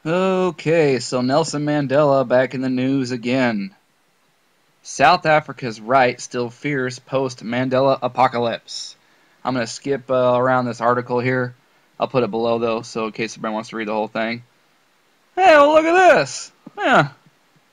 Okay, so Nelson Mandela back in the news again. South Africa's right still fears post-Mandela apocalypse. I'm going to skip around this article here. I'll put it below, though, so in case anybody wants to read the whole thing. Hey, well, look at this. Yeah,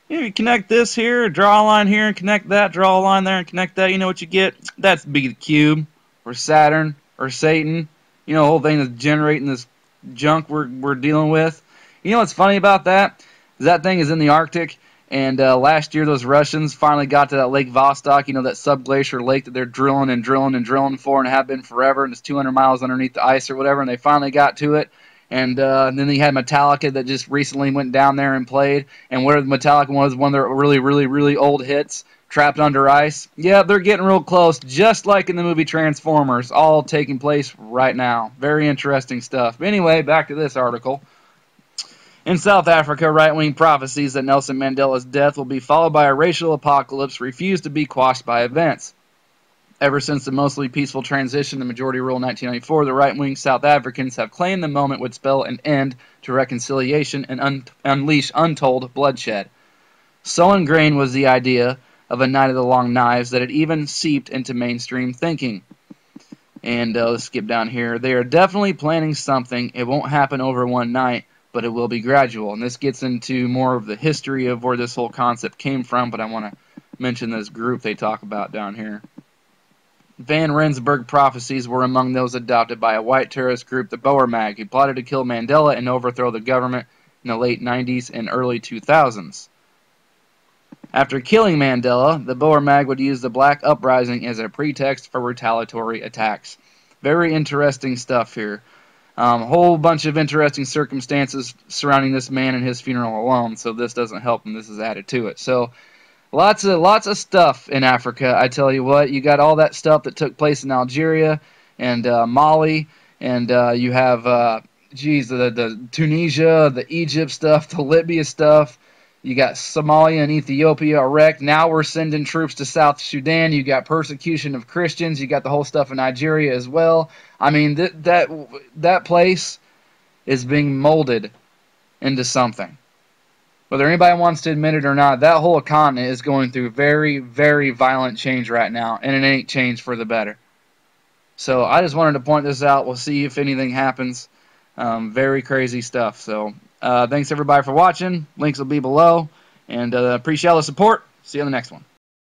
you connect this here, draw a line here, and connect that, draw a line there, and connect that. You know what you get? That's be the cube, or Saturn, or Satan. You know, the whole thing that's generating this junk we're dealing with. You know what's funny about that? That thing is in the Arctic, and last year those Russians finally got to that Lake Vostok, you know, that subglacier lake that they're drilling and drilling and drilling for and have been forever, and it's 200 miles underneath the ice or whatever, and they finally got to it. And then they had Metallica that just recently went down there and played, and where Metallica was one of their really old hits, Trapped Under Ice. Yeah, they're getting real close, just like in the movie Transformers, all taking place right now. Very interesting stuff. But anyway, back to this article. In South Africa, right-wing prophecies that Nelson Mandela's death will be followed by a racial apocalypse refuse to be quashed by events. Ever since the mostly peaceful transition to majority rule in 1994, the right-wing South Africans have claimed the moment would spell an end to reconciliation and unleash untold bloodshed. So ingrained was the idea of a night of the long knives that it even seeped into mainstream thinking. And let's skip down here. They are definitely planning something. It won't happen over one night, but it will be gradual. And this gets into more of the history of where this whole concept came from, but I want to mention this group they talk about down here. Van Rensburg prophecies were among those adopted by a white terrorist group, the Boer Mag, who plotted to kill Mandela and overthrow the government in the late 90s and early 2000s. After killing Mandela, the Boer Mag would use the Black Uprising as a pretext for retaliatory attacks. Very interesting stuff here. A whole bunch of interesting circumstances surrounding this man and his funeral alone, so this doesn't help him. This is added to it. So lots of stuff in Africa. I tell you what, you got all that stuff that took place in Algeria and Mali, and you have the Tunisia, the Egypt stuff, the Libya stuff. You got Somalia and Ethiopia, Iraq. Now we're sending troops to South Sudan. You got persecution of Christians. You got the whole stuff in Nigeria as well. I mean, that place is being molded into something. Whether anybody wants to admit it or not, that whole continent is going through very violent change right now, and it ain't changed for the better. So I just wanted to point this out. We'll see if anything happens. Very crazy stuff. So thanks everybody for watching. Links will be below, and appreciate all the support. See you on the next one.